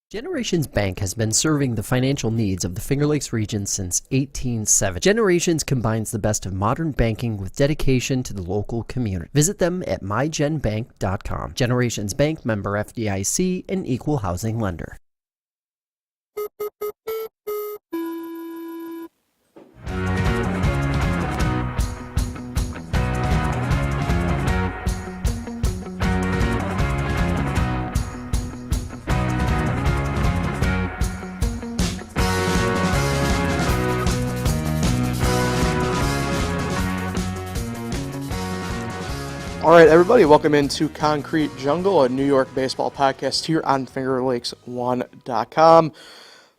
Generations Bank has been serving the financial needs of the Finger Lakes region since 1870. Generations combines the best of modern banking with dedication to the local community. Visit them at mygenbank.com. Generations Bank, member FDIC, and equal housing lender. All right, everybody, welcome into Concrete Jungle, a New York baseball podcast here on FingerLakes1.com.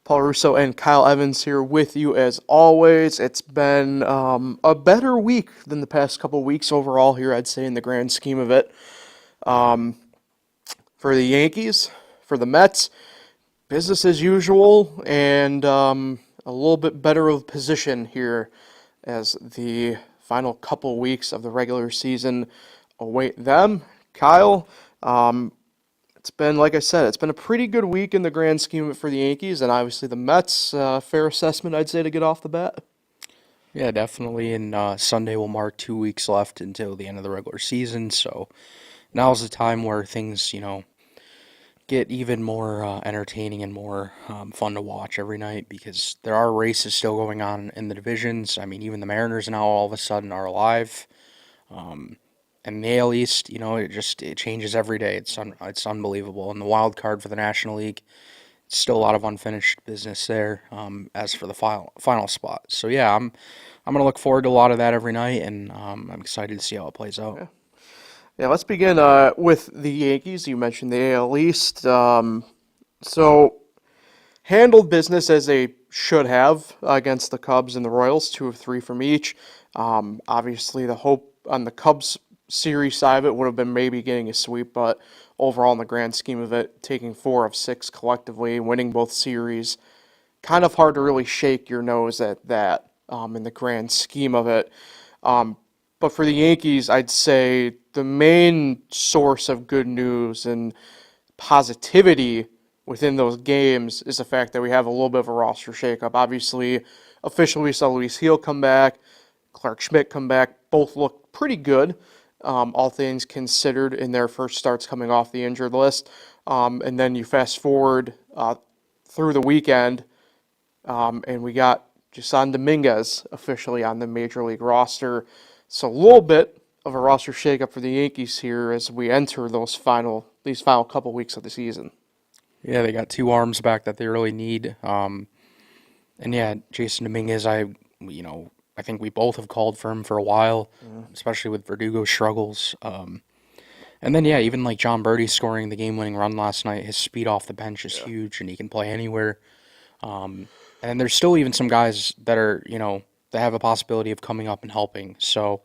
Paul Russo and Kyle Evans here with you as always. It's been a better week than the past couple weeks overall here, I'd say, in the grand scheme of it. For the Yankees, for the Mets, business as usual, and a little bit better of position here as the final couple weeks of the regular season await them. Kyle, it's been, like I said, it's been a pretty good week in the grand scheme of it for the Yankees, and obviously the Mets, fair assessment, I'd say, to get off the bat. Yeah, definitely, and Sunday will mark 2 weeks left until the end of the regular season, so now's the time where things, get even more entertaining and more fun to watch every night because there are races still going on in the divisions. I mean, even the Mariners now all of a sudden are alive. And the AL East, it changes every day. It's unbelievable. And the wild card for the National League, it's still a lot of unfinished business there. As for the final spot, so yeah, I'm gonna look forward to a lot of that every night, and I'm excited to see how it plays out. Yeah, let's begin with the Yankees. You mentioned the AL East. So handled business as they should have against the Cubs and the Royals, 2 of 3 from each. Obviously, the hope on the Cubs series side of it would have been maybe getting a sweep, but overall in the grand scheme of it, taking 4 of 6 collectively, winning both series, kind of hard to really shake your nose at that in the grand scheme of it. But for the Yankees, I'd say the main source of good news and positivity within those games is the fact that we have a little bit of a roster shakeup. Obviously, officially we saw Luis Gil come back, Clark Schmidt come back, both look pretty good. All things considered in their first starts coming off the injured list. And then you fast forward through the weekend, and we got Jason Dominguez officially on the Major League roster. So a little bit of a roster shakeup for the Yankees here as we enter these final couple weeks of the season. Yeah, they got 2 arms back that they really need. And yeah, Jason Dominguez, I think we both have called for him for a while, especially with Verdugo's struggles. And then, yeah, even like John Birdie scoring the game-winning run last night, his speed off the bench is huge, and he can play anywhere. And there's still even some guys that are, that have a possibility of coming up and helping. So,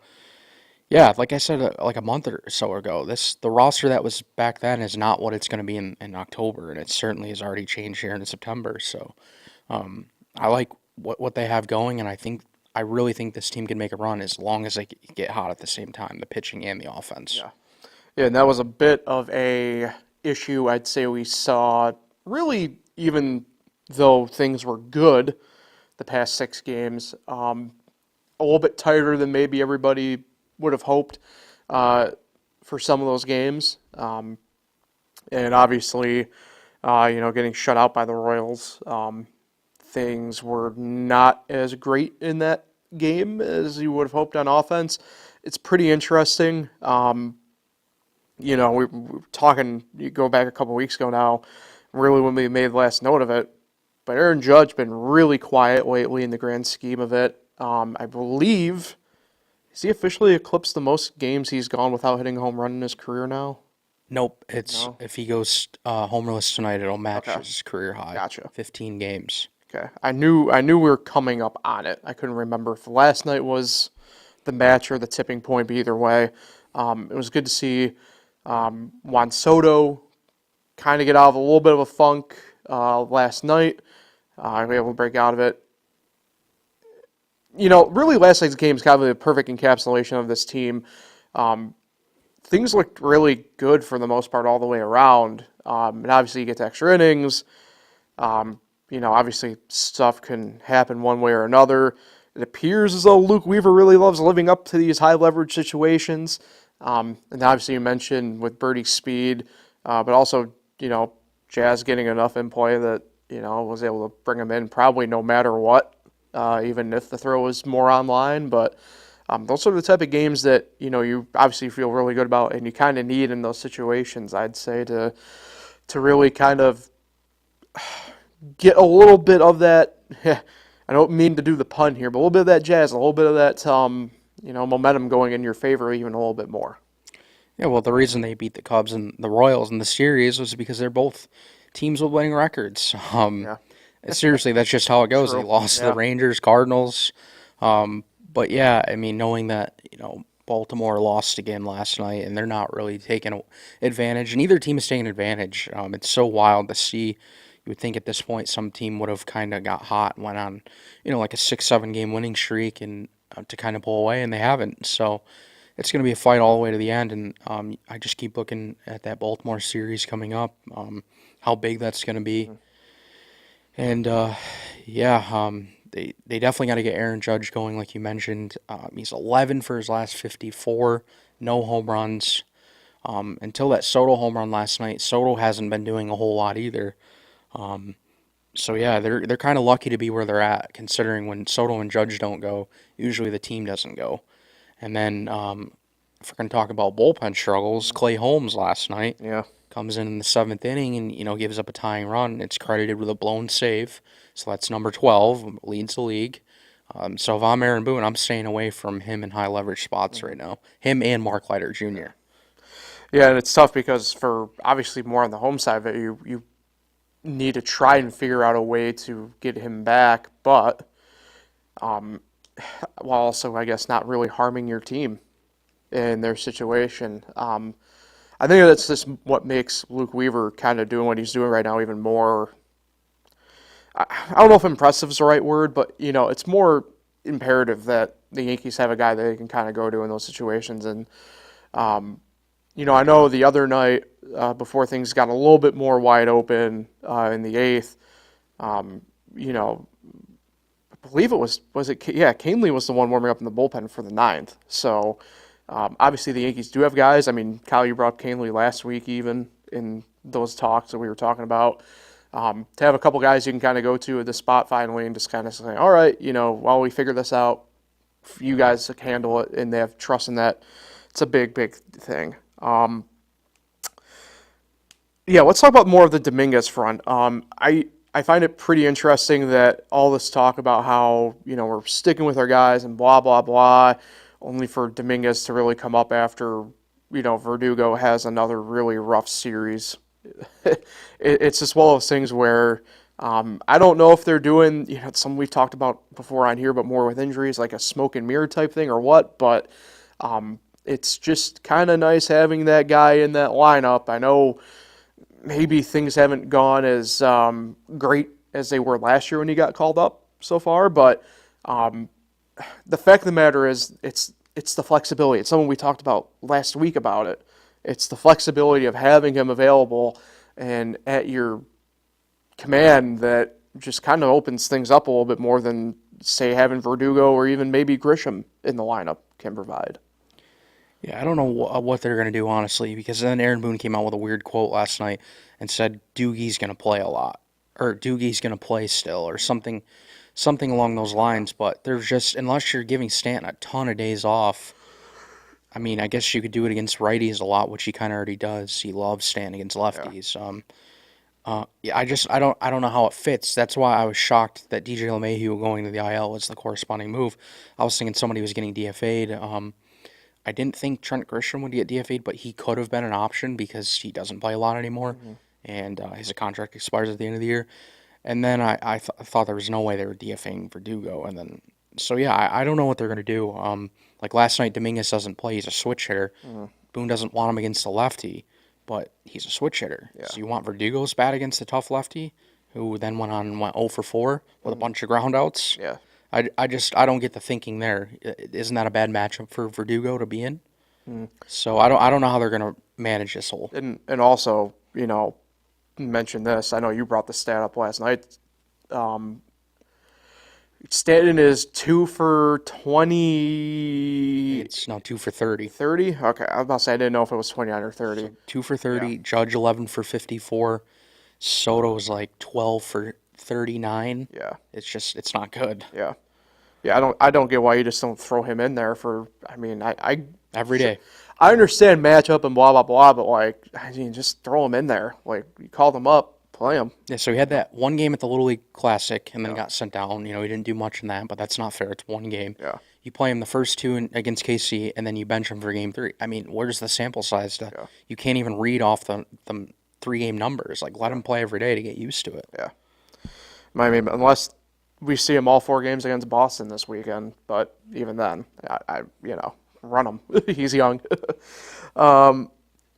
yeah, like I said, like a month or so ago, the roster that was back then is not what it's going to be in October, and it certainly has already changed here in September. So, I like what they have going, and I really think this team can make a run as long as they get hot at the same time, the pitching and the offense. Yeah, and that was a bit of a issue I'd say we saw really even though things were good the past 6 games. A little bit tighter than maybe everybody would have hoped for some of those games. And obviously, getting shut out by the Royals, things were not as great in that game as you would have hoped on offense. It's pretty interesting. We were talking, you go back a couple weeks ago now, really when we made the last note of it, but Aaron Judge been really quiet lately in the grand scheme of it. I believe, has he officially eclipsed the most games he's gone without hitting a home run in his career now? Nope. If he goes homerless tonight, it'll match Okay. his career high. Gotcha. 15 games. Okay. I knew we were coming up on it. I couldn't remember if last night was the match or the tipping point, but either way, it was good to see Juan Soto kind of get out of a little bit of a funk last night. We were able to break out of it. Really last night's game is kind of the perfect encapsulation of this team. Things looked really good for the most part all the way around. And obviously you get to extra innings. Obviously stuff can happen one way or another. It appears as though Luke Weaver really loves living up to these high leverage situations. And obviously you mentioned with Birdie's speed, but also, Jazz getting enough in play that, was able to bring him in probably no matter what, even if the throw was more online. But those are the type of games that, you obviously feel really good about and you kind of need in those situations, I'd say, to really kind of get a little bit of that. I don't mean to do the pun here, but a little bit of that Jazz, a little bit of that, momentum going in your favor even a little bit more. Yeah, well, the reason they beat the Cubs and the Royals in the series was because they're both teams with winning records. Yeah, Seriously, that's just how it goes. They true. lost to the Yeah. Rangers, Cardinals. But yeah, I mean, knowing that, Baltimore lost again last night and they're not really taking advantage, and either team is taking advantage. It's so wild to see. You would think at this point some team would have kind of got hot and went on, like a 6, 7 game winning streak and to kind of pull away, and they haven't. So it's going to be a fight all the way to the end, and I just keep looking at that Baltimore series coming up, how big that's going to be. And yeah, they definitely got to get Aaron Judge going, like you mentioned. He's 11 for his last 54, no home runs. Until that Soto home run last night, Soto hasn't been doing a whole lot either. So yeah, they're kind of lucky to be where they're at, considering when Soto and Judge don't go, usually the team doesn't go. And then if we're going to talk about bullpen struggles, Clay Holmes last night Yeah. comes in the 7th inning and gives up a tying run. It's credited with a blown save, so that's number 12, leads the league. So if I'm Aaron Boone, I'm staying away from him in high leverage spots right now. Him and Mark Leiter Jr. Yeah, and it's tough because for obviously more on the home side of it, you need to try and figure out a way to get him back, but while also, I guess, not really harming your team in their situation. I think that's just what makes Luke Weaver kind of doing what he's doing right now even more. I don't know if impressive is the right word, but it's more imperative that the Yankees have a guy that they can kind of go to in those situations. And I know the other night before things got a little bit more wide open in the eighth, I believe it was it? Yeah, Canely was the one warming up in the bullpen for the ninth. So obviously the Yankees do have guys. I mean, Kyle, you brought up Canely last week, even in those talks that we were talking about. To have a couple guys you can kind of go to at the spot finally and just kind of say, all right, while we figure this out, you guys can handle it, and they have trust in that. It's a big, big thing. Yeah, let's talk about more of the Dominguez front. I find it pretty interesting that all this talk about how, we're sticking with our guys and blah, blah, blah, only for Dominguez to really come up after, Verdugo has another really rough series. It's just one of those things where I don't know if they're doing, something we've talked about before on here, but more with injuries, like a smoke and mirror type thing or what, but it's just kind of nice having that guy in that lineup. I know maybe things haven't gone as great as they were last year when he got called up so far, but the fact of the matter is it's the flexibility. It's something we talked about last week about it. It's the flexibility of having him available and at your command that just kind of opens things up a little bit more than, say, having Verdugo or even maybe Grisham in the lineup can provide. Yeah, I don't know what they're going to do, honestly, because then Aaron Boone came out with a weird quote last night and said Doogie's going to play a lot, or Doogie's going to play still, or something along those lines. But there's just, unless you're giving Stanton a ton of days off, I mean, I guess you could do it against righties a lot, which he kind of already does. He loves Stanton against lefties. Yeah, I don't know how it fits. That's why I was shocked that DJ LeMahieu going to the IL was the corresponding move. I was thinking somebody was getting DFA'd. I didn't think Trent Grisham would get DFA'd, but he could have been an option because he doesn't play a lot anymore, and his contract expires at the end of the year. And then I thought there was no way they were DFAing Verdugo, and then so yeah, I don't know what they're gonna do. Like last night, Dominguez doesn't play; he's a switch hitter. Boone doesn't want him against the lefty, but he's a switch hitter. Yeah. So you want Verdugo's bat against the tough lefty, who then went 0 for 4 with a bunch of groundouts. Yeah. I don't get the thinking there. Isn't that a bad matchup for Verdugo to be in? So I don't know how they're gonna manage this whole. And also, mention this. I know you brought the stat up last night. Stanton is 2 for 20. It's now 2 for 30. 30? Okay, I was about to say I didn't know if it was 29 or 30. So 2 for 30. Judge 11 for 54. Soto was like 12 for 39. Yeah. It's not good. Yeah. Yeah, I don't get why you just don't throw him in there for, I mean, Every day. I understand matchup and blah, blah, blah, but, like, I mean, just throw him in there. Like, you call them up, play him. Yeah, so he had that one game at the Little League Classic and then got sent down. You know, he didn't do much in that, but that's not fair. It's one game. Yeah. You play him the first two against KC, and then you bench him for game 3. I mean, where's the sample size? You can't even read off the 3-game numbers. Like, let him play every day to get used to it. Yeah. I mean, unless we see him all 4 games against Boston this weekend, but even then, I run him. He's young. Do want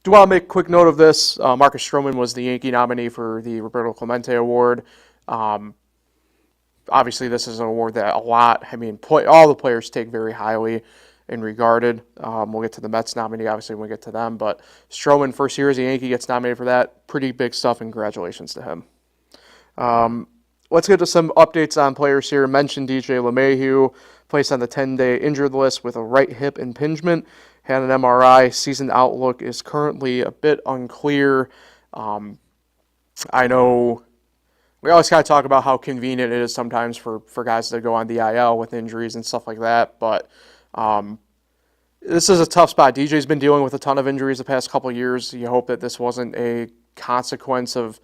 to make a quick note of this. Marcus Stroman was the Yankee nominee for the Roberto Clemente Award. Obviously, this is an award that all the players take very highly and regarded. We'll get to the Mets nominee, obviously, when we get to them. But Stroman, first year as a Yankee, gets nominated for that. Pretty big stuff, and congratulations to him. Let's get to some updates on players here. Mentioned DJ LeMahieu, placed on the 10-day injured list with a right hip impingement. Had an MRI. Season outlook is currently a bit unclear. I know we always kind of talk about how convenient it is sometimes for guys to go on the IL with injuries and stuff like that, but this is a tough spot. DJ's been dealing with a ton of injuries the past couple of years. You hope that this wasn't a consequence of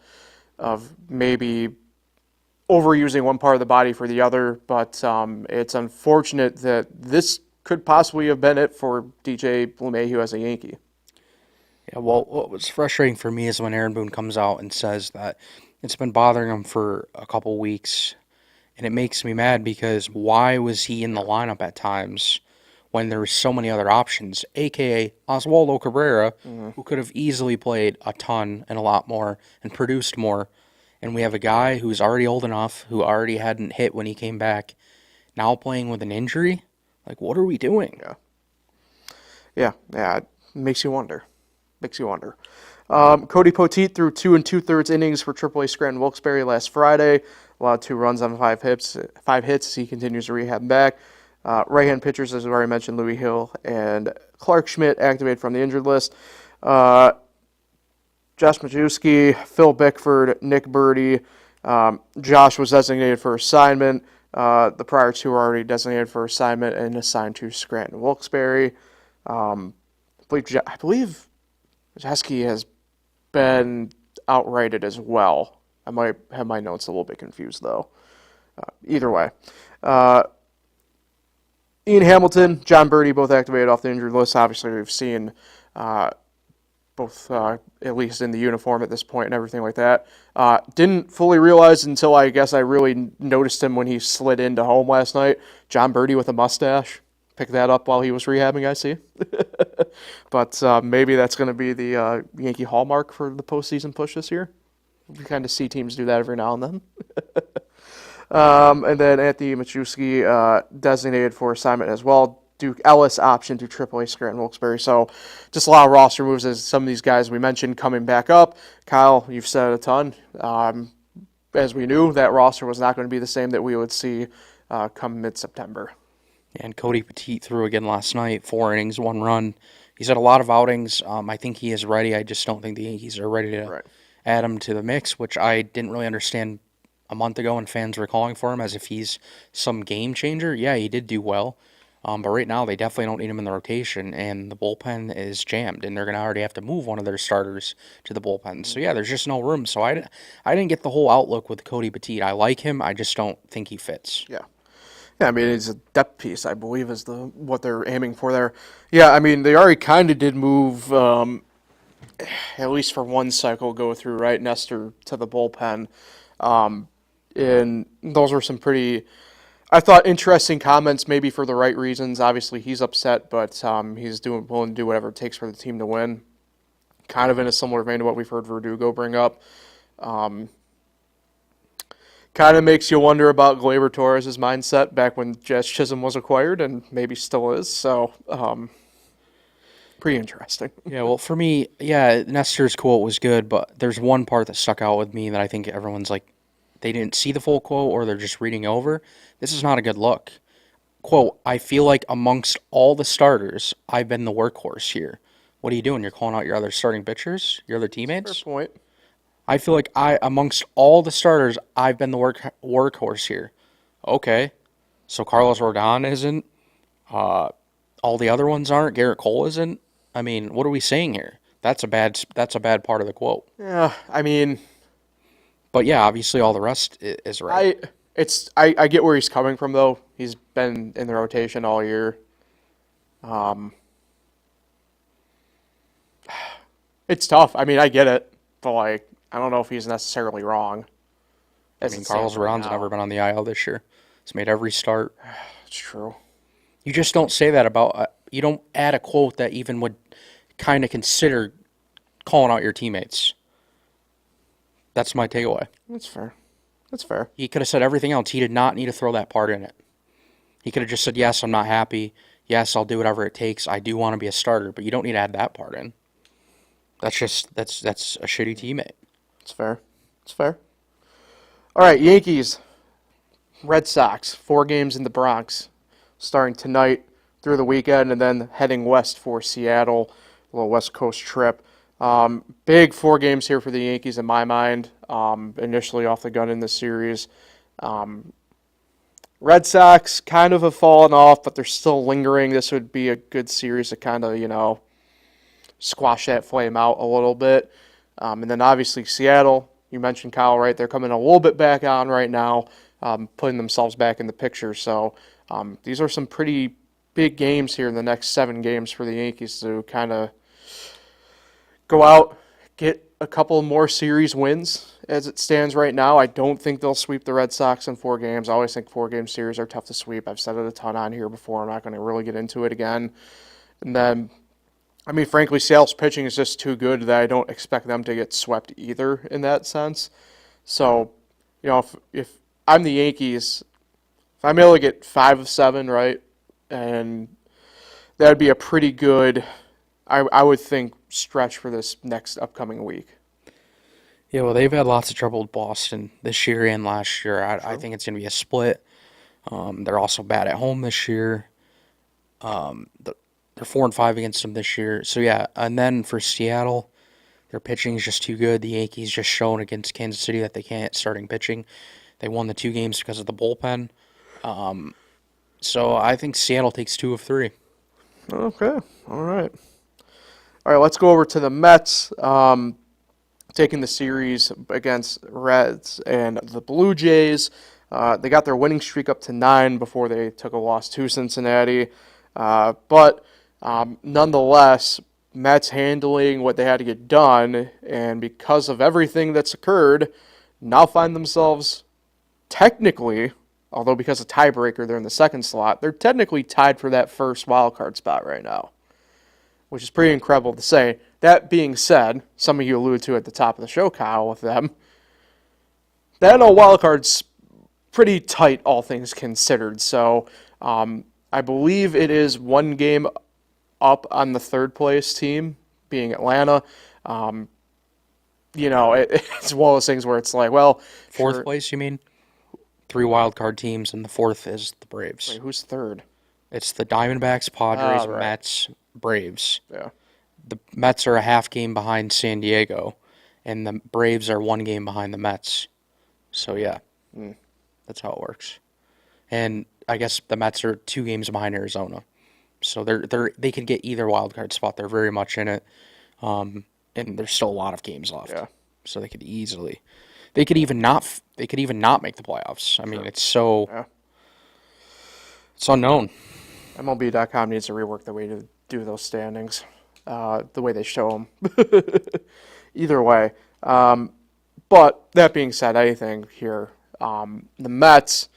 maybe overusing one part of the body for the other, but it's unfortunate that this could possibly have been it for DJ LeMahieu as a Yankee. Yeah, well, what was frustrating for me is when Aaron Boone comes out and says that it's been bothering him for a couple weeks, and it makes me mad because why was he in the lineup at times when there were so many other options, a.k.a. Oswaldo Cabrera, who could have easily played a ton and a lot more and produced more, and we have a guy who's already old enough, who already hadn't hit when he came back, now playing with an injury? Like, what are we doing? Yeah, it makes you wonder. Cody Poteet threw 2 2/3 innings for AAA Scranton Wilkes-Barre last Friday. Allowed 2 runs on 5 hits as he continues to rehab back. Right-hand pitchers, as we already mentioned, Louis Hill and Clark Schmidt activated from the injured list. Josh Majewski, Phil Bickford, Nick Birdie. Josh was designated for assignment. The prior 2 were already designated for assignment and assigned to Scranton Wilkes-Barre. I believe Majewski has been outrighted as well. I might have my notes a little bit confused, though. Either way. Ian Hamilton, John Birdie, both activated off the injured list. Obviously, we've seen both, at least in the uniform at this point and everything like that. Didn't fully realize until I guess I really noticed him when he slid into home last night. John Birdie with a mustache. Picked that up while he was rehabbing, I see. But maybe that's going to be the Yankee hallmark for the postseason push this year. We kind of see teams do that every now and then. And then Anthony Majewski designated for assignment as well. Duke Ellis option to AAA Scranton Wilkes-Barre. So just a lot of roster moves as some of these guys we mentioned coming back up. Kyle, you've said a ton. As we knew, that roster was not going to be the same that we would see come mid-September. And Cody Poteet threw again last night, 4 innings, 1 run. He's had a lot of outings. I think he is ready. I just don't think the Yankees are ready to add him to the mix, which I didn't really understand a month ago when fans were calling for him as if he's some game changer. Yeah, he did do well. But right now, they definitely don't need him in the rotation, and the bullpen is jammed, and they're going to already have to move one of their starters to the bullpen. So, yeah, there's just no room. So, I didn't get the whole outlook with Cody Poteet. I like him. I just don't think he fits. Yeah, I mean, it's a depth piece, I believe, is what they're aiming for there. Yeah, I mean, they already kind of did move, at least for one cycle, go through, right, Nestor to the bullpen. And those were some pretty, I thought, interesting comments, maybe for the right reasons. Obviously, he's upset, but he's willing to do whatever it takes for the team to win. Kind of in a similar vein to what we've heard Verdugo bring up. Kind of makes you wonder about Gleyber Torres' mindset back when Jazz Chisholm was acquired, and maybe still is. So, pretty interesting. Yeah, well, for me, yeah, Nestor's quote was good, but there's one part that stuck out with me that I think everyone's like, they didn't see the full quote or they're just reading over. This is not a good look. Quote, I feel like amongst all the starters, I've been the workhorse here. What are you doing? You're calling out your other starting pitchers, your other Fair teammates? point. I feel like amongst all the starters, I've been the workhorse here. Okay, so Carlos Rodon isn't. All the other ones aren't. Garrett Cole isn't. I mean, what are we saying here? That's a bad part of the quote. Yeah, I mean, But yeah, obviously all the rest is right. I get where he's coming from though. He's been in the rotation all year. It's tough. I mean, I get it, but like, I don't know if he's necessarily wrong. I As mean, it Carlos stands right Rodon's now. never been on the IL this year. He's made every start. It's true. You just don't say that about. You don't add a quote that even would kind of consider calling out your teammates. That's my takeaway. That's fair. That's fair. He could have said everything else. He did not need to throw that part in it. He could have just said, yes, I'm not happy. Yes, I'll do whatever it takes. I do want to be a starter, but you don't need to add that part in. That's a shitty teammate. It's fair. It's fair. All right, Yankees, Red Sox, 4 games in the Bronx, starting tonight through the weekend, and then heading west for Seattle, a little West Coast trip. Big 4 games here for the Yankees in my mind. Initially off the gun in this series. Red Sox kind of have fallen off, but they're still lingering. This would be a good series to kind of, squash that flame out a little bit. And then obviously Seattle, you mentioned Kyle, right? They're coming a little bit back on right now, putting themselves back in the picture. So these are some pretty big games here in the next 7 games for the Yankees to kind of go out, get a couple more series wins as it stands right now. I don't think they'll sweep the Red Sox in 4 games. I always think 4-game series are tough to sweep. I've said it a ton on here before. I'm not going to really get into it again. And then, I mean, frankly, Seattle's pitching is just too good that I don't expect them to get swept either in that sense. So, if I'm the Yankees, if I'm able to get 5 of 7, right, and that would be a pretty good, I would think, stretch for this next upcoming week. Yeah, well, they've had lots of trouble with Boston this year and last year. I think it's going to be a split. They're also bad at home this year. They're 4-5 against them this year. So, yeah, and then for Seattle, their pitching is just too good. The Yankees just shown against Kansas City that they can't starting pitching. They won the 2 games because of the bullpen. So I think Seattle takes 2 of 3. Okay, all right. All right, let's go over to the Mets. Taking the series against Reds and the Blue Jays. They got their winning streak up to 9 before they took a loss to Cincinnati. But nonetheless, Mets handling what they had to get done, and because of everything that's occurred, now find themselves technically, although because of tiebreaker they're in the second slot, they're technically tied for that first wild card spot right now, which is pretty incredible to say. That being said, some of you alluded to at the top of the show, Kyle, with them, that NL wild card's pretty tight, all things considered. So I believe it is 1 game up on the third place team, being Atlanta. It's one of those things where it's like, well, Fourth sure. place, you mean? 3 wild card teams, and the 4th is the Braves. Wait, who's third? It's the Diamondbacks, Padres, right. Mets, Braves. Yeah. The Mets are a half game behind San Diego, and the Braves are 1 game behind the Mets. So, yeah, that's how it works. And I guess the Mets are 2 games behind Arizona. So they could get either wild card spot. They're very much in it. And there's still a lot of games left. Yeah. So they could even not make the playoffs. I mean, it's unknown. MLB.com needs to rework the way to do those standings, the way they show them. Either way. But that being said, I think here, the Mets,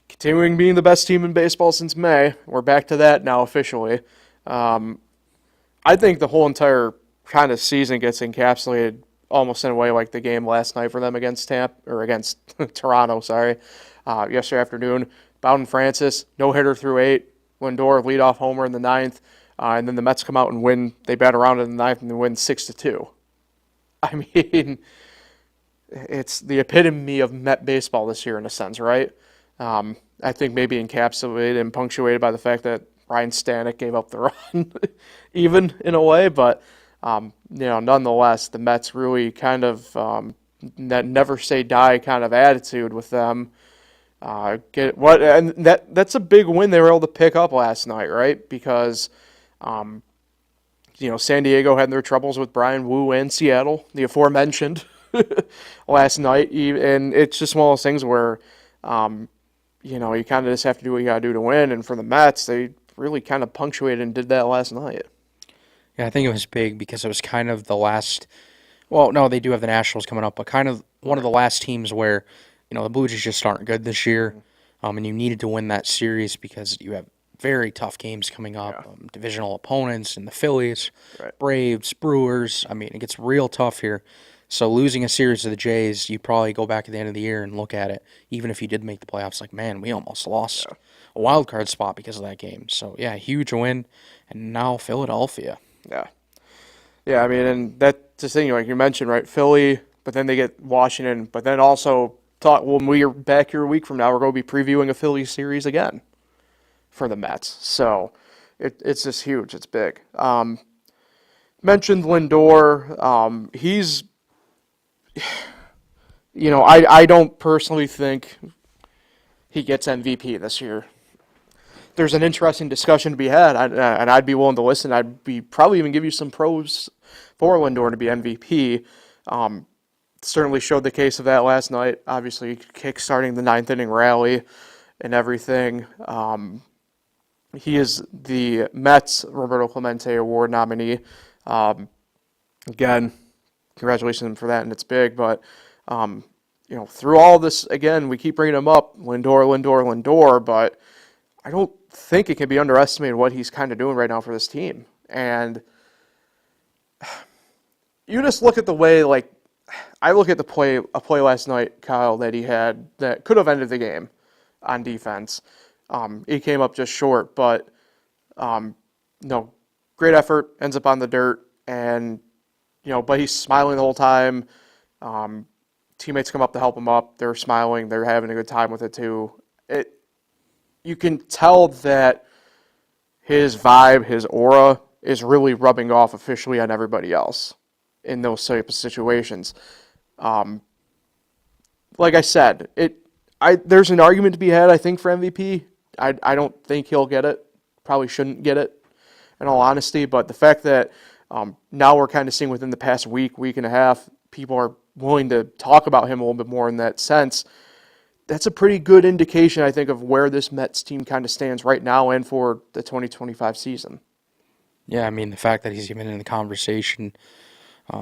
continuing being the best team in baseball since May, we're back to that now officially. I think the whole entire kind of season gets encapsulated almost in a way like the game last night for them against Toronto, yesterday afternoon. Bowden Francis, no hitter through 8. Lindor leadoff homer in the 9th. and then the Mets come out and win. They bat around in the ninth and they win 6-2. I mean, it's the epitome of Met baseball this year in a sense, right? I think maybe encapsulated and punctuated by the fact that Ryan Stanek gave up the run, even in a way. But nonetheless, the Mets really kind of that never say die kind of attitude with them. That's a big win they were able to pick up last night, right? Because San Diego had their troubles with Brian Wu and Seattle, the aforementioned, last night, and it's just one of those things where you kind of just have to do what you got to do to win. And for the Mets, they really kind of punctuated and did that last night. Yeah, I think it was big because it was kind of the last. Well, no, they do have the Nationals coming up, but kind of one of the last teams where the Blue Jays just aren't good this year, and you needed to win that series because you have very tough games coming up, divisional opponents and the Phillies, Braves, Brewers. I mean, it gets real tough here. So losing a series to the Jays, you probably go back at the end of the year and look at it, even if you did make the playoffs, like, man, we almost lost a wild card spot because of that game. So, yeah, huge win, and now Philadelphia. Yeah. Yeah, I mean, and that's the thing, like you mentioned, right, Philly, but then they get Washington, but then also when we are back here a week from now, we're going to be previewing a Philly series again for the Mets. So it's just huge. It's big. Mentioned Lindor. He's, I don't personally think he gets MVP this year. There's an interesting discussion to be had, and I'd be willing to listen. I'd be probably even give you some pros for Lindor to be MVP. Certainly showed the case of that last night. Obviously, kick-starting the ninth inning rally and everything. He is the Mets Roberto Clemente Award nominee. Again, congratulations for that, and it's big. But through all this, again, we keep bringing him up, Lindor, but I don't think it can be underestimated what he's kind of doing right now for this team. And you just look at the way, like, I look at a play last night, Kyle, that he had that could have ended the game on defense. He came up just short, but no, great effort, ends up on the dirt, and but he's smiling the whole time. Teammates come up to help him up. They're smiling. They're having a good time with it too. You can tell that his vibe, his aura, is really rubbing off officially on everybody else in those type of situations. Like I said, there's an argument to be had, I think, for MVP. I don't think he'll get it. Probably shouldn't get it, in all honesty. But the fact that now we're kind of seeing within the past week and a half, people are willing to talk about him a little bit more in that sense, that's a pretty good indication, I think, of where this Mets team kind of stands right now and for the 2025 season. Yeah, I mean, the fact that he's even in the conversation,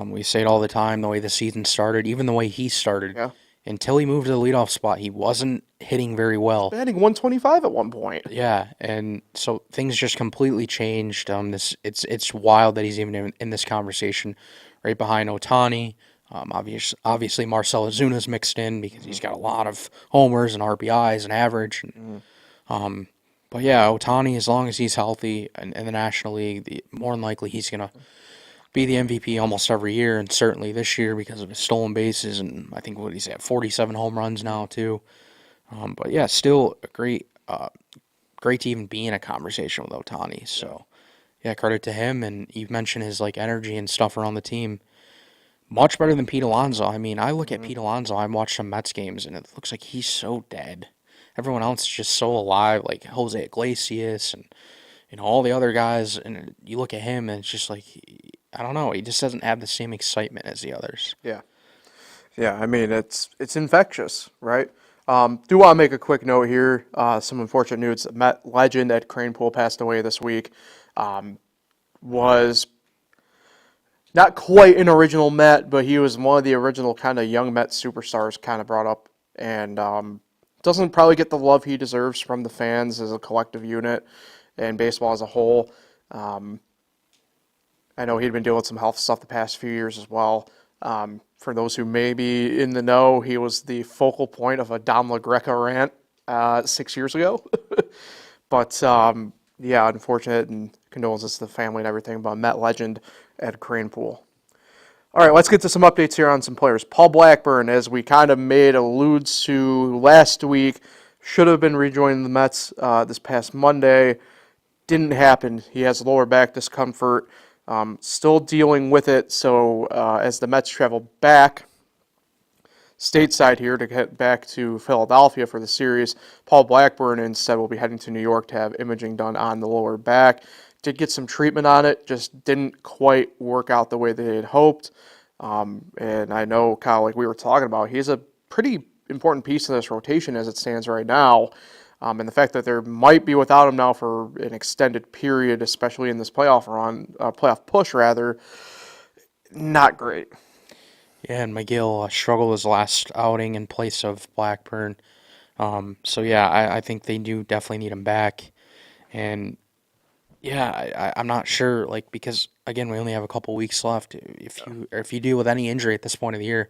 we say it all the time, the way the season started, even the way he started. Yeah. Until he moved to the leadoff spot, he wasn't hitting very well. Batting 125 at one point. Yeah, and so things just completely changed. It's wild that he's even in this conversation, right behind Ohtani. Obviously, Marcell Ozuna's mixed in because he's got a lot of homers and RBIs and average. But yeah, Ohtani, as long as he's healthy in the National League, more than likely he's going to be the MVP almost every year, and certainly this year because of his stolen bases, and I think he's at 47 home runs now too. But yeah, still great to even be in a conversation with Ohtani. So yeah, credit to him. And you mentioned his energy and stuff around the team. Much better than Pete Alonso. I mean, I look at Pete Alonso, I watch some Mets games, and it looks like he's so dead. Everyone else is just so alive, like Jose Iglesias and all the other guys. And you look at him, and it's just like, I don't know, he just doesn't have the same excitement as the others. Yeah. Yeah, I mean, it's infectious, right? Do want to make a quick note here. Some unfortunate news. Met legend Ed Kranepool passed away this week. Was not quite an original Met, but he was one of the original kind of young Met superstars kind of brought up, and doesn't probably get the love he deserves from the fans as a collective unit and baseball as a whole. I know he'd been dealing with some health stuff the past few years as well. For those who may be in the know, he was the focal point of a Dom LaGreca rant 6 years ago. But Yeah, unfortunate, and condolences to the family and everything, but Met legend Ed Kranepool. All right, let's get to some updates here on some players. Paul Blackburn, as we kind of made alludes to last week, should have been rejoining the Mets this past Monday. Didn't happen. He has lower back discomfort, still dealing with it. So as the Mets travel back stateside here to get back to Philadelphia for the series, Paul Blackburn instead will be heading to New York to have imaging done on the lower back. Did get some treatment on it, just didn't quite work out the way they had hoped. And I know, Kyle, like we were talking about, he's a pretty important piece of this rotation as it stands right now. And the fact that there might be without him now for an extended period, especially in this playoff run, playoff push rather, not great. Yeah, and McGill struggled his last outing in place of Blackburn. So yeah, I think they do definitely need him back. And yeah, I'm not sure, like, because again we only have a couple weeks left. If you deal with any injury at this point of the year,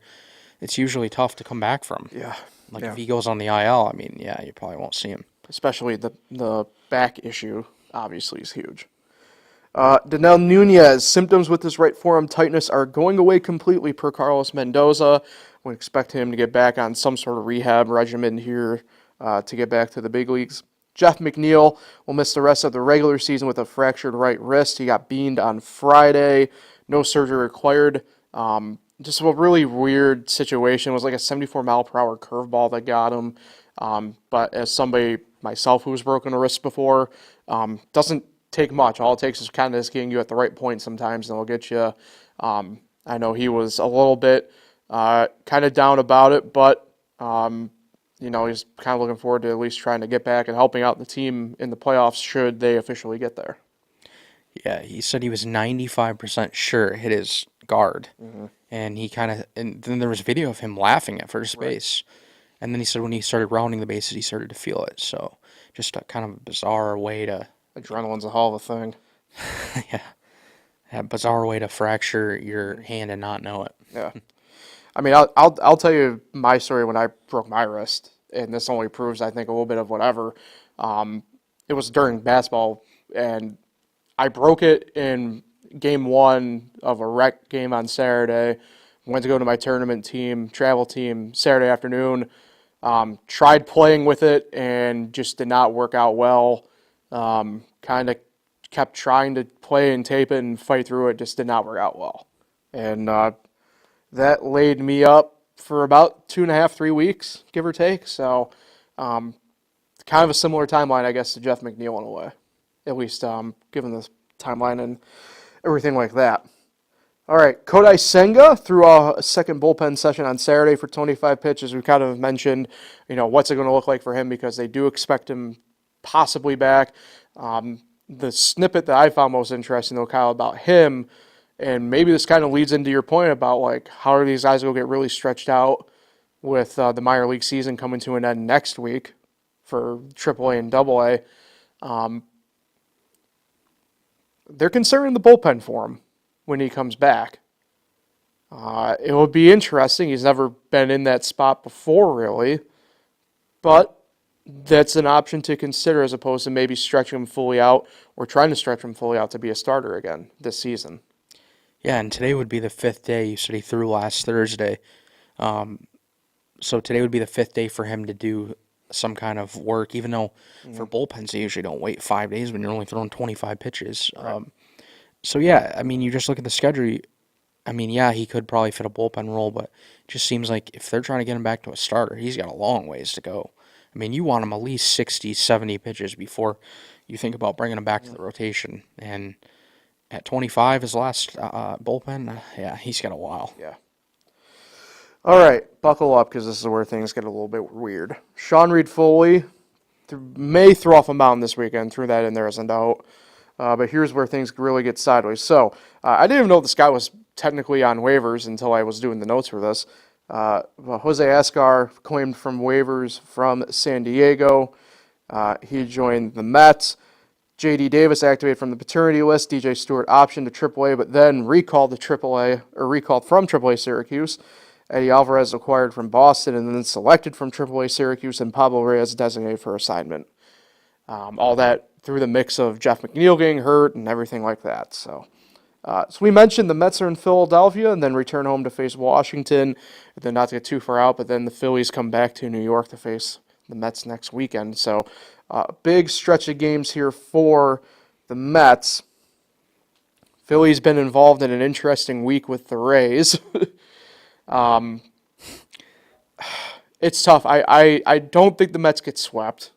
it's usually tough to come back from. Yeah. Like Yeah. if he goes on the IL, I mean, yeah, you probably won't see him. Especially the back issue, obviously, is huge. Danel Nunez, symptoms with his right forearm tightness are going away completely per Carlos Mendoza. We expect him to get back on some sort of rehab regimen here to get back to the big leagues. Jeff McNeil will miss the rest of the regular season with a fractured right wrist. He got beamed on Friday. No surgery required. Just a really weird situation. It was like a 74-mile-per-hour curveball that got him. But as somebody, myself, who's broken a wrist before, doesn't take much. All it takes is kind of just getting you at the right point sometimes, and it'll get you. I know he was a little bit kind of down about it, but he's kind of looking forward to at least trying to get back and helping out the team in the playoffs should they officially get there. Yeah, he said he was 95% sure it hit his guard, and and then there was video of him laughing at first base, and then he said when he started rounding the bases, he started to feel it. So just a kind of bizarre way to. Adrenaline's a hell of a thing. Yeah. A bizarre way to fracture your hand and not know it. Yeah. I mean, I'll tell you my story when I broke my wrist, and this only proves, I think, a little bit of whatever. It was during basketball, and I broke it in game 1 of a rec game on Saturday. Went to go to my tournament team, travel team, Saturday afternoon. Tried playing with it and just did not work out well. Kind of kept trying to play and tape it and fight through it, just did not work out well. And that laid me up for about 2.5, 3 weeks, give or take. So kind of a similar timeline, I guess, to Jeff McNeil in a way, at least given the timeline and everything like that. All right, Kodai Senga threw a second bullpen session on Saturday for 25 pitches. We kind of mentioned, what's it going to look like for him because they do expect him possibly back. The snippet that I found most interesting, though, Kyle, about him, and maybe this kind of leads into your point about, like, how are these guys going to get really stretched out with the minor league season coming to an end next week for AAA and AA. They're considering the bullpen for him when he comes back. It would be interesting. He's never been in that spot before, really. But that's an option to consider as opposed to maybe stretching him fully out or trying to stretch him fully out to be a starter again this season. Yeah, and today would be the 5th day. You said he threw last Thursday. So today would be the 5th day for him to do some kind of work, even though for bullpens they usually don't wait 5 days when you're only throwing 25 pitches. Right. So yeah, I mean, you just look at the schedule. I mean, yeah, he could probably fit a bullpen role, but it just seems like if they're trying to get him back to a starter, he's got a long ways to go. I mean, you want him at least 60, 70 pitches before you think about bringing him back to the rotation. And at 25, his last bullpen, yeah, he's got a while. Yeah. All right, buckle up because this is where things get a little bit weird. Sean Reed-Foley may throw off a mound this weekend. Threw that in there as a note. But here's where things really get sideways. So I didn't even know this guy was technically on waivers until I was doing the notes for this. Jose Escar claimed from waivers from San Diego. He joined the Mets. J.D. Davis activated from the paternity list. DJ Stewart optioned to AAA, but then recalled from AAA Syracuse. Eddie Alvarez acquired from Boston and then selected from AAA Syracuse, and Pablo Reyes designated for assignment. All that through the mix of Jeff McNeil getting hurt and everything like that. So we mentioned the Mets are in Philadelphia and then return home to face Washington. And then not to get too far out, but then the Phillies come back to New York to face the Mets next weekend. So big stretch of games here for the Mets. Philly's been involved in an interesting week with the Rays. It's tough. I don't think the Mets get swept.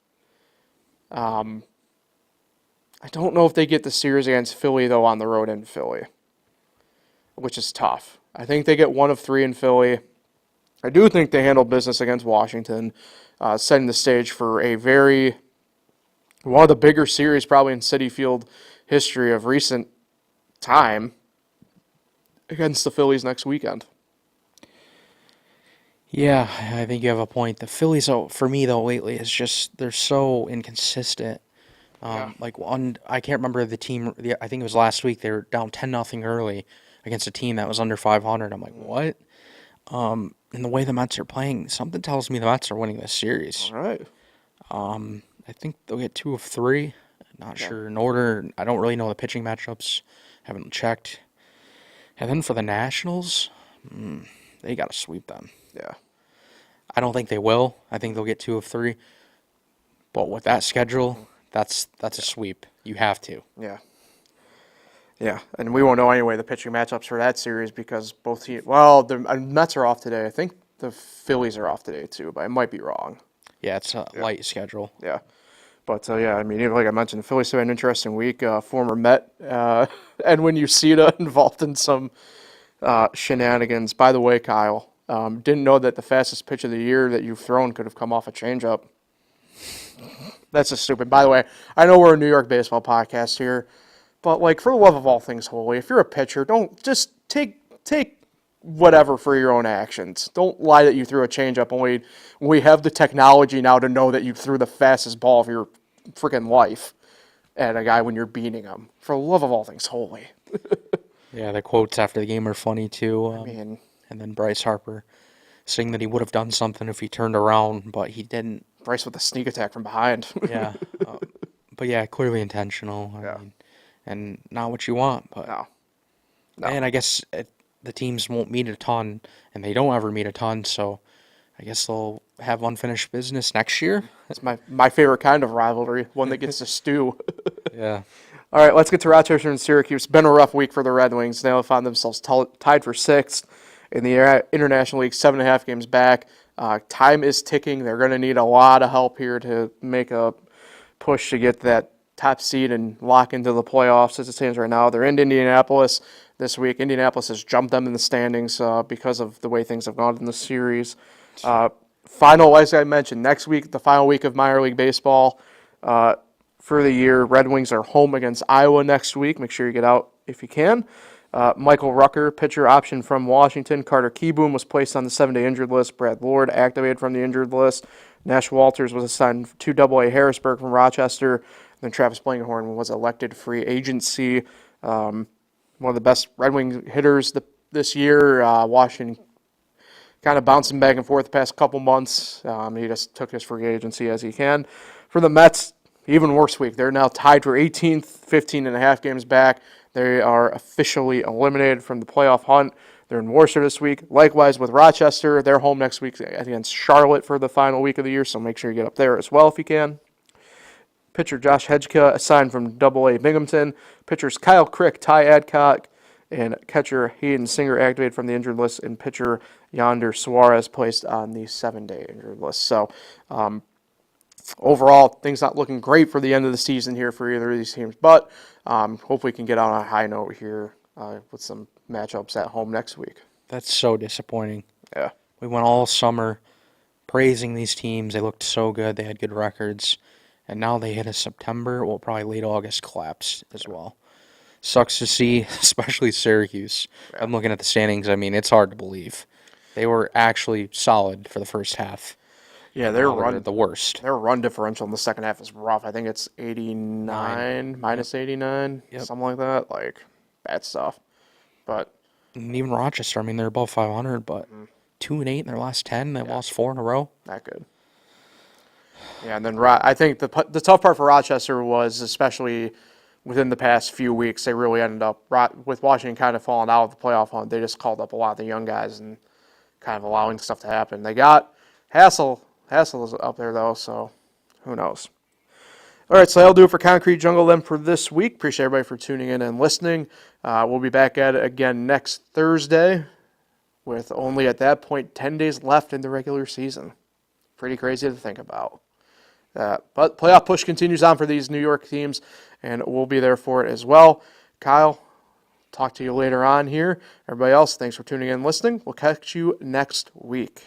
I don't know if they get the series against Philly, though, on the road in Philly, which is tough. I think they get 1 of 3 in Philly. I do think they handle business against Washington, setting the stage for one of the bigger series probably in Citi Field history of recent time against the Phillies next weekend. Yeah, I think you have a point. The Phillies, for me though, lately is just they're so inconsistent. I can't remember the team. I think it was last week. They were down 10-0 early against a team that was under 500. I'm like, what? And the way the Mets are playing, something tells me the Mets are winning this series. All right. I think they'll get 2 of 3. Not sure in order. I don't really know the pitching matchups. Haven't checked. And then for the Nationals, they got to sweep them. Yeah. I don't think they will. I think they'll get 2 of 3. But with that schedule, that's a sweep. You have to. Yeah. Yeah, and we won't know anyway the pitching matchups for that series because both teams. Well, the Mets are off today. I think the Phillies are off today too, but I might be wrong. Yeah, it's a light schedule. Yeah, but I mean, even like I mentioned, the Phillies had an interesting week. Former Met Edwin Uceda involved in some shenanigans. By the way, Kyle, didn't know that the fastest pitch of the year that you've thrown could have come off a changeup. That's just stupid. By the way, I know we're a New York baseball podcast here. But, like, for the love of all things holy, if you're a pitcher, don't just take whatever for your own actions. Don't lie that you threw a changeup. Only we have the technology now to know that you threw the fastest ball of your freaking life at a guy when you're beating him. For the love of all things holy. Yeah, the quotes after the game are funny, too. And then Bryce Harper saying that he would have done something if he turned around, but he didn't. Bryce with a sneak attack from behind. Yeah. But, yeah, clearly intentional. I mean, and not what you want. But No. And I guess the teams won't meet a ton, and they don't ever meet a ton, so I guess they'll have unfinished business next year. It's my favorite kind of rivalry, one that gets to stew. Yeah. All right, let's get to Rochester and Syracuse. It's been a rough week for the Red Wings. They found themselves tied for 6th in the International League, 7.5 games back. Time is ticking. They're going to need a lot of help here to make a push to get that top seed and lock into the playoffs as it stands right now. They're in Indianapolis this week. Indianapolis has jumped them in the standings because of the way things have gone in the series. Final, as I mentioned, next week, the final week of minor league baseball for the year. Red Wings are home against Iowa next week. Make sure you get out if you can. Michael Rucker, pitcher option from Washington. Carter Kieboom was placed on the 7-day injured list. Brad Lord activated from the injured list. Nash Walters was assigned to AA Harrisburg from Rochester. Then Travis Blankenhorn was elected free agency. One of the best Red Wing hitters this year. Washington kind of bouncing back and forth the past couple months. He just took his free agency as he can. For the Mets, even worse week. They're now tied for 18th, 15.5 games back. They are officially eliminated from the playoff hunt. They're in Worcester this week. Likewise with Rochester. They're home next week against Charlotte for the final week of the year, so make sure you get up there as well if you can. Pitcher Josh Hedgeka assigned from AA Binghamton. Pitchers Kyle Crick, Ty Adcock, and catcher Hayden Singer activated from the injured list, and pitcher Yonder Suarez placed on the 7-day injured list. So overall, things not looking great for the end of the season here for either of these teams, but hopefully we can get on a high note here with some matchups at home next week. That's so disappointing. Yeah. We went all summer praising these teams. They looked so good. They had good records. And now they hit a September, well, probably late August collapse as well. Sucks to see, especially Syracuse. Yeah. I'm looking at the standings. I mean, it's hard to believe. They were actually solid for the first half. Yeah, they're the worst. Their run differential in the second half is rough. I think it's 89, minus 89, something like that. Like, bad stuff. But and even Rochester, I mean, they're above 500, but 2-8 in their last 10. They lost 4 in a row. Not good. Yeah, and then I think the tough part for Rochester was, especially within the past few weeks, they really ended up with Washington kind of falling out of the playoff hunt. They just called up a lot of the young guys and kind of allowing stuff to happen. They got Hassel. Hassel is up there though, so who knows? All right, so that'll do it for Concrete Jungle then for this week. Appreciate everybody for tuning in and listening. We'll be back at it again next Thursday with only at that point 10 days left in the regular season. Pretty crazy to think about. But playoff push continues on for these New York teams, and we'll be there for it as well. Kyle, talk to you later on here. Everybody else, thanks for tuning in and listening. We'll catch you next week.